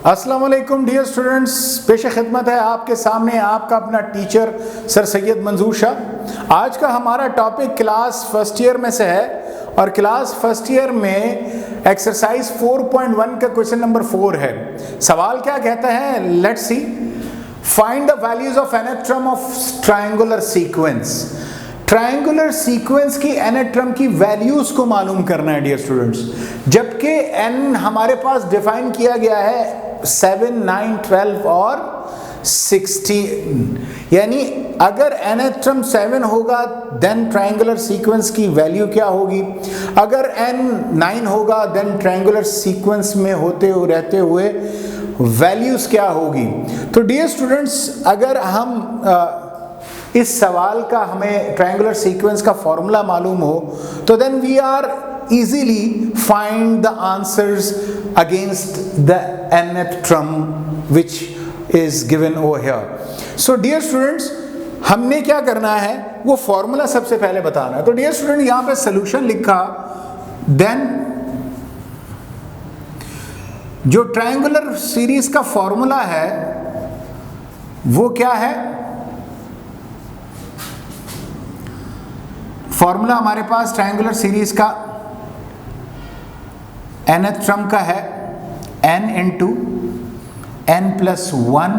अस्सलाम वालेकुम dear students, पेश खिदमत है आपके सामने आपका अपना टीचर सर सैयद मंजूर शाह। आज का हमारा टॉपिक क्लास फर्स्ट ईयर में से है और क्लास फर्स्ट ईयर में एक्सरसाइज 4.1 का क्वेश्चन नंबर 4 है। सवाल क्या कहता है, let's see, find the values of nth term of triangular sequence. Triangular sequence की एनेट्रम की वैल्यूज को मालूम करना है डियर स्टूडेंट्स, जबकि एन हमारे पास डिफाइन किया गया है 7, 9, 12 और 16। यानी अगर एनेट्रम 7 होगा देन ट्रायंगुलर सीक्वेंस की वैल्यू क्या होगी, अगर एन 9 होगा देन ट्रायंगुलर सीक्वेंस में होते हुए रहते हुए वैल्यूज क्या होगी। तो डियर स्टूडेंट्स, अगर हम इस सवाल का हमें ट्रायंगुलर सीक्वेंस का फॉर्मूला मालूम हो तो then we are easily find the answers against the anatrum which is given over here. So dear students, हमने क्या करना है वो फॉर्मूला सबसे पहले बताना है। तो डियर स्टूडेंट, यहाँ पे सोल्यूशन लिखा, देन जो ट्रायंगुलर सीरीज का फॉर्मूला है वो क्या है, फॉर्मूला हमारे पास ट्रायंगुलर सीरीज का एनेट्रम का है n into n plus 1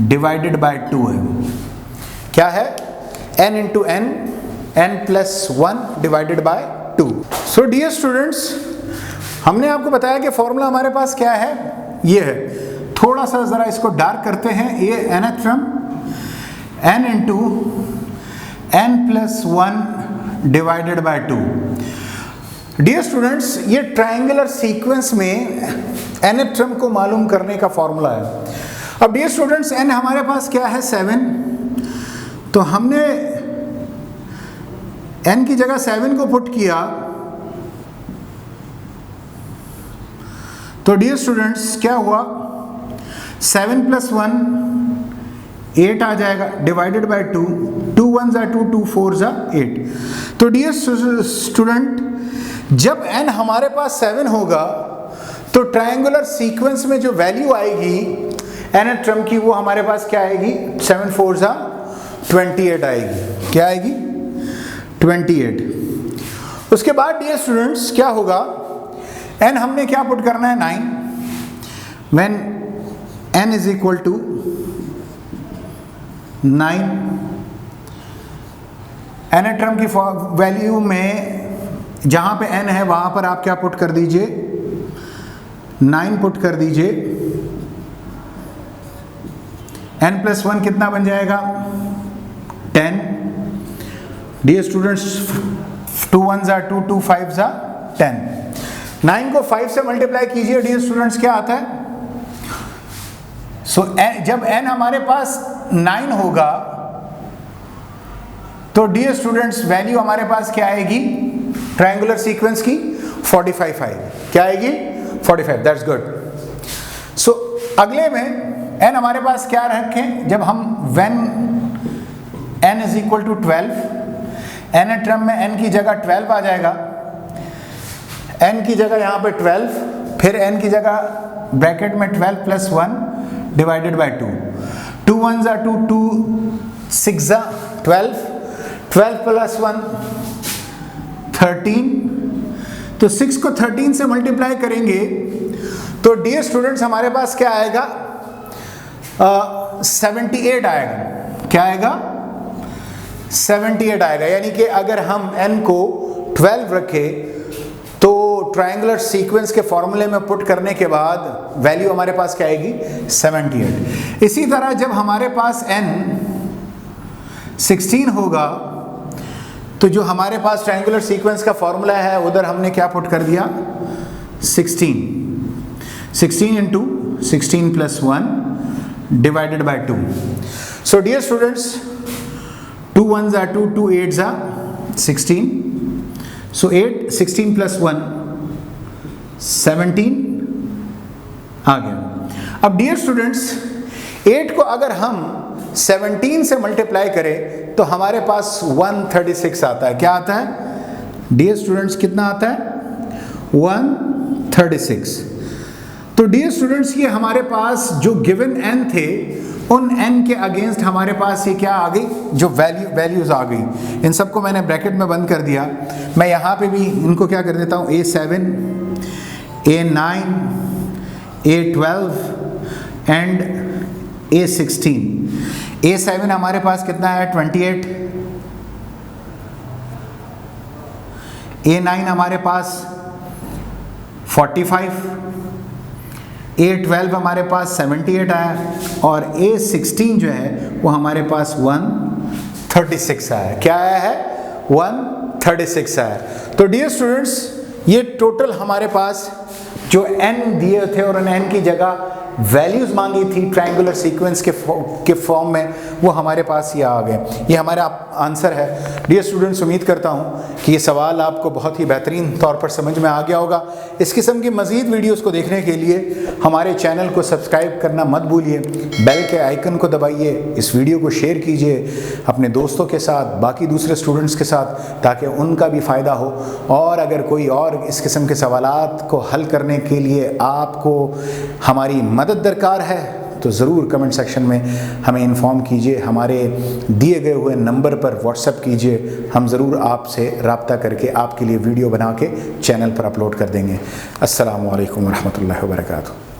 divided by 2 है। क्या है, n into n plus 1 divided by 2। So dear students, हमने आपको बताया कि फॉर्मूला हमारे पास क्या है, ये है। थोड़ा सा जरा इसको डार्क करते हैं। ये nth term n into n plus 1 divided by 2। Dear students, ये ट्रायंगुलर सीक्वेंस में एनेट्रम को मालूम करने का फॉर्मूला है। अब डियर स्टूडेंट्स, n हमारे पास क्या है 7, तो हमने n की जगह 7 को पुट किया तो डियर स्टूडेंट्स क्या हुआ, 7 प्लस 1 8 आ जाएगा डिवाइडेड बाय 2, 2 1 2, 2 4 8। तो डियर स्टूडेंट, जब n हमारे पास 7 होगा तो ट्रायंगुलर सीक्वेंस में जो वैल्यू आएगी एनेट्रम की वो हमारे पास क्या आएगी, 7 4 28 आएगी। क्या आएगी, 28। उसके बाद डियर स्टूडेंट्स क्या होगा, n हमने क्या पुट करना है 9, when n is equal to 9, nth term की वैल्यू में जहां पे n है वहां पर आप क्या पुट कर दीजिए, 9 पुट कर दीजिए। n प्लस 1 कितना बन जाएगा, 10। Dear students, 2 1 2, 2 5 10। 9 को 5 से मल्टीप्लाई कीजिए डियर स्टूडेंट्स, क्या आता है। जब n हमारे पास 9 होगा तो डियर स्टूडेंट्स वैल्यू हमारे पास क्या आएगी ट्रायंगुलर सीक्वेंस की, 45 आएगी। क्या आएगी, 45। That's good. सो अगले में n हमारे पास क्या रखें, जब हम when n is equal to 12, nth term में n की जगह 12 आ जाएगा, n की जगह यहाँ पे 12, फिर n की जगह ब्रैकेट में 12 प्लस 1 डिवाइडेड बाय 2, 2 1 2, 2 6 12, 12 प्लस 1 13। तो 6 को 13 से मल्टीप्लाई करेंगे तो डियर स्टूडेंट्स हमारे पास क्या आएगा, 78 आएगा। क्या आएगा, 78 आएगा। यानी कि अगर हम n को 12 रखें तो ट्रायंगुलर सीक्वेंस के फॉर्मूले में पुट करने के बाद वैल्यू हमारे पास क्या आएगी, 78। इसी तरह जब हमारे पास n 16 होगा तो जो हमारे पास ट्रायंगुलर सीक्वेंस का फॉर्मूला है उधर हमने क्या पुट कर दिया, 16 into 16 plus 1 divided by 2। So dear students, 2 1 2, 2 8 16। So 8 16 plus 1 17 आ गया। अब डियर स्टूडेंट्स, 8 को अगर हम 17 से मल्टीप्लाई करें तो हमारे पास 136 आता है। क्या आता है डियर स्टूडेंट्स, कितना आता है, 136। तो डियर स्टूडेंट्स, ये हमारे पास जो गिवन n थे, उन n के अगेंस्ट हमारे पास ये क्या आ गई, जो वैल्यूज आ गई। इन सबको मैंने ब्रैकेट में बंद कर दिया। मैं यहाँ पे भी इनको क्या कर देता हूँ, A7, A9, A12 and A16। A7 हमारे पास कितना है, 28। A9 हमारे पास 45, A12 हमारे पास 78 आया, और A16 जो है वो हमारे पास 136 आया। क्या आया है, 136 आया। तो डियर स्टूडेंट्स, ये टोटल हमारे पास जो n दिए थे और n की जगह वैल्यूज मांगी थी ट्रायंगुलर सीक्वेंस के फॉर्म में, वो हमारे पास ये आ गए। ये हमारा आंसर है। डियर स्टूडेंट्स, उम्मीद करता हूँ कि ये सवाल आपको बहुत ही बेहतरीन तौर पर समझ में आ गया होगा। इस किस्म की मज़ीद वीडियोस को देखने के लिए हमारे चैनल को सब्सक्राइब करना मत भूलिए, बेल के आइकन को दबाइए, इस वीडियो को शेयर कीजिए अपने दोस्तों के साथ, बाकी दूसरे स्टूडेंट्स के साथ, ताकि उनका भी फ़ायदा हो। और अगर कोई और इस किस्म के सवालात को हल करने के लिए आपको हमारी मदद दरकार है तो ज़रूर कमेंट सेक्शन में हमें इन्फॉर्म कीजिए, हमारे दिए गए हुए नंबर पर व्हाट्सएप कीजिए। हम ज़रूर आपसे रब्ता करके आपके लिए वीडियो बना के चैनल पर अपलोड कर देंगे। अस्सलामु अलैकुम वरहमतुल्लाहि वबरकातुहू।